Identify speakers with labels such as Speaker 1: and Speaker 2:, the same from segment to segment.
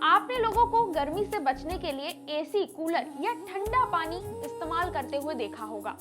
Speaker 1: आपने लोगों को गर्मी से बचने के लिए एसी, कूलर या ठंडा पानी इस्तेमाल करते हुए देखा होगा,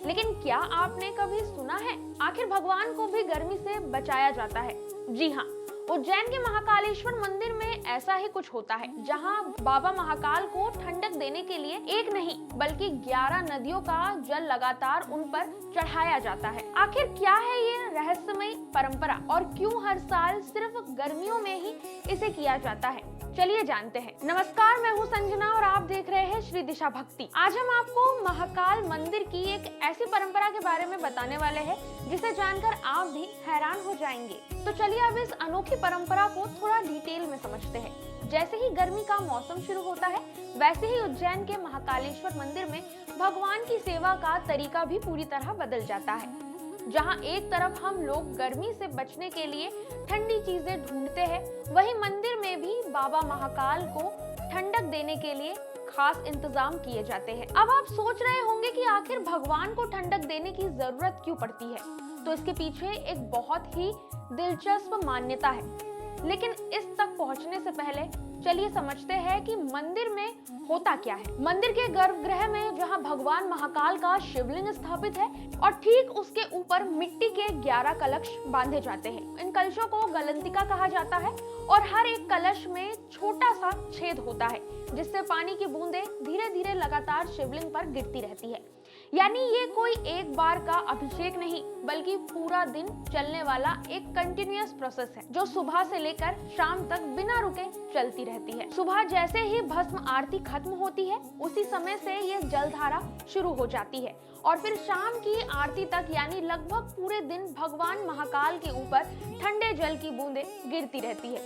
Speaker 1: लेकिन क्या आपने कभी सुना है आखिर भगवान को भी गर्मी से बचाया जाता है? जी हाँ, उज्जैन के महाकालेश्वर मंदिर में ऐसा ही कुछ होता है, जहां बाबा महाकाल को ठंडक देने के लिए एक नहीं बल्कि 11 नदियों का जल लगातार उन पर चढ़ाया जाता है। आखिर क्या है ये रहस्यमय परंपरा और क्यों हर साल सिर्फ गर्मियों में ही इसे किया जाता है? चलिए जानते हैं। नमस्कार, मैं हूँ संजना और आप देख रहे हैं श्री दिशा भक्ति। आज हम आपको महाकाल मंदिर की एक ऐसी परंपरा के बारे में बताने वाले हैं जिसे जानकर आप भी हैरान हो जाएंगे। तो चलिए अब इस अनोखी परंपरा को थोड़ा डिटेल में समझते हैं। जैसे ही गर्मी का मौसम शुरू होता है, वैसे ही उज्जैन के महाकालेश्वर मंदिर में भगवान की सेवा का तरीका भी पूरी तरह बदल जाता है। जहां एक तरफ हम लोग गर्मी से बचने के लिए ठंडी चीजें ढूंढते हैं, वहीं मंदिर में भी बाबा महाकाल को ठंडक देने के लिए खास इंतजाम किए जाते हैं। अब आप सोच रहे होंगे कि आखिर भगवान को ठंडक देने की जरूरत क्यों पड़ती है? तो इसके पीछे एक बहुत ही दिलचस्प मान्यता है, लेकिन इस तक पहुंचने से पहले चलिए समझते हैं कि मंदिर में होता क्या है। मंदिर के गर्भगृह में जहां भगवान महाकाल का शिवलिंग स्थापित है और ठीक उसके ऊपर मिट्टी के 11 कलश बांधे जाते हैं। इन कलशों को गलंतिका कहा जाता है और हर एक कलश में छोटा सा छेद होता है, जिससे पानी की बूंदें धीरे धीरे लगातार शिवलिंग पर गिरती रहती है। यानी ये कोई एक बार का अभिषेक नहीं, बल्कि पूरा दिन चलने वाला एक कंटिन्यूअस प्रोसेस है, जो सुबह से लेकर शाम तक बिना रुके चलती रहती है। सुबह जैसे ही भस्म आरती खत्म होती है, उसी समय से ये जलधारा शुरू हो जाती है और फिर शाम की आरती तक यानी लगभग पूरे दिन भगवान महाकाल के ऊपर ठंडे जल की बूंदें गिरती रहती है।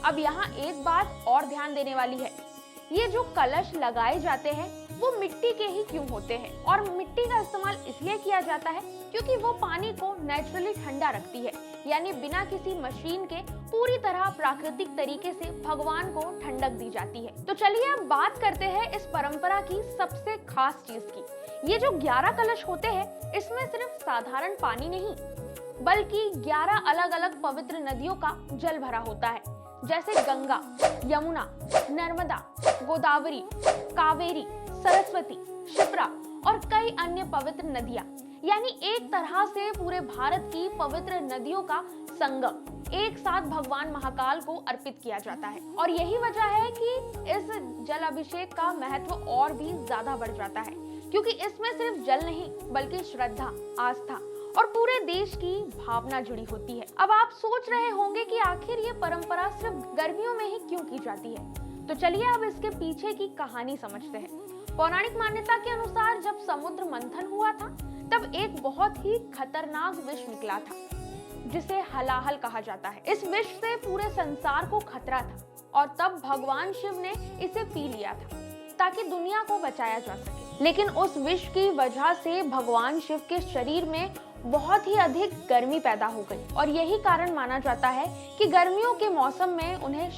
Speaker 1: अब यहाँ एक बात और ध्यान देने वाली है, ये जो कलश लगाए जाते हैं वो मिट्टी के ही क्यों होते हैं? और मिट्टी का इस्तेमाल इसलिए किया जाता है क्योंकि वो पानी को नेचुरली ठंडा रखती है, यानी बिना किसी मशीन के पूरी तरह प्राकृतिक तरीके से भगवान को ठंडक दी जाती है। तो चलिए अब बात करते हैं इस परंपरा की सबसे खास चीज की। ये जो 11 कलश होते हैं, इसमें सिर्फ साधारण पानी नहीं बल्कि 11 अलग अलग पवित्र नदियों का जल भरा होता है, जैसे गंगा, यमुना, नर्मदा, गोदावरी, कावेरी, सरस्वती, क्षिप्रा और कई अन्य पवित्र नदियां। यानी एक तरह से पूरे भारत की पवित्र नदियों का संगम एक साथ भगवान महाकाल को अर्पित किया जाता है। और यही वजह है कि इस जल अभिषेक का महत्व और भी ज्यादा बढ़ जाता है, क्योंकि इसमें सिर्फ जल नहीं बल्कि श्रद्धा, आस्था और पूरे देश की भावना जुड़ी होती है। अब आप सोच रहे होंगे कि आखिर ये परंपरा सिर्फ गर्मियों में ही क्यों की जाती है? तो चलिए अब इसके पीछे की कहानी समझते हैं। पौराणिक मान्यता के अनुसार जब समुद्र मंथन हुआ था, तब एक बहुत ही खतरनाक विष निकला था, जिसे हलाहल कहा जाता है। इस विष से पूरे संसार को खतरा था और तब भगवान शिव ने इसे पी लिया था ताकि दुनिया को बचाया जा सके। लेकिन उस विष की वजह से भगवान शिव के शरीर में बहुत ही अधिक गर्मी पैदा हो गई और यही कारण माना जाता है कि गर्मियों के मौसम में उन्हें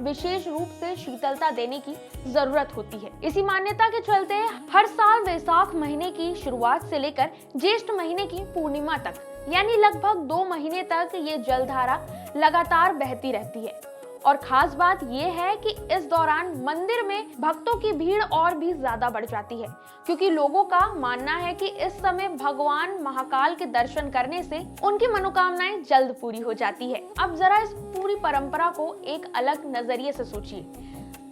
Speaker 1: विशेष रूप से शीतलता देने की जरूरत होती है। इसी मान्यता के चलते हर साल वैशाख महीने की शुरुआत से लेकर ज्येष्ठ महीने की पूर्णिमा तक यानी लगभग 2 महीने तक ये जलधारा लगातार बहती रहती है। और खास बात यह है कि इस दौरान मंदिर में भक्तों की भीड़ और भी ज्यादा बढ़ जाती है, क्योंकि लोगों का मानना है कि इस समय भगवान महाकाल के दर्शन करने से उनकी मनोकामनाएं जल्द पूरी हो जाती है। अब जरा इस पूरी परंपरा को एक अलग नजरिए से सोचिए।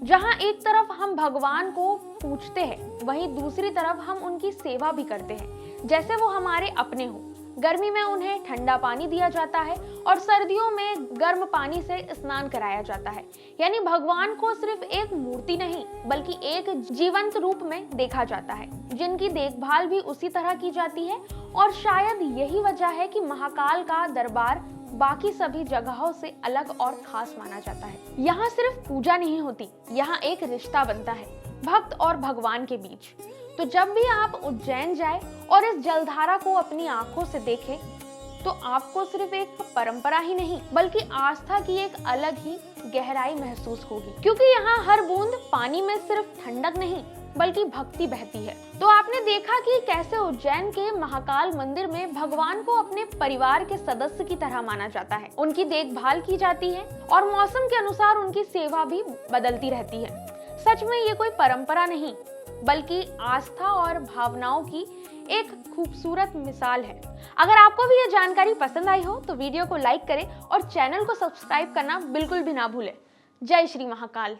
Speaker 1: जहां एक तरफ हम भगवान को पूजते हैं, वहीं दूसरी तरफ हम उनकी सेवा भी करते हैं, जैसे वो हमारे अपने हो। गर्मी में उन्हें ठंडा पानी दिया जाता है और सर्दियों में गर्म पानी से स्नान कराया जाता है। यानी भगवान को सिर्फ एक मूर्ति नहीं बल्कि एक जीवंत रूप में देखा जाता है, जिनकी देखभाल भी उसी तरह की जाती है। और शायद यही वजह है कि महाकाल का दरबार बाकी सभी जगहों से अलग और खास माना जाता है। यहाँ सिर्फ पूजा नहीं होती, यहाँ एक रिश्ता बनता है भक्त और भगवान के बीच। तो जब भी आप उज्जैन जाए और इस जलधारा को अपनी आंखों से देखें, तो आपको सिर्फ एक परंपरा ही नहीं बल्कि आस्था की एक अलग ही गहराई महसूस होगी, क्योंकि यहाँ हर बूंद पानी में सिर्फ ठंडक नहीं बल्कि भक्ति बहती है। तो आपने देखा कि कैसे उज्जैन के महाकाल मंदिर में भगवान को अपने परिवार के सदस्य की तरह माना जाता है, उनकी देखभाल की जाती है और मौसम के अनुसार उनकी सेवा भी बदलती रहती है। सच में ये कोई परंपरा नहीं, बल्कि आस्था और भावनाओं की एक खूबसूरत मिसाल है। अगर आपको भी ये जानकारी पसंद आई हो तो वीडियो को लाइक करें और चैनल को सब्सक्राइब करना बिल्कुल भी ना भूलें। जय श्री महाकाल।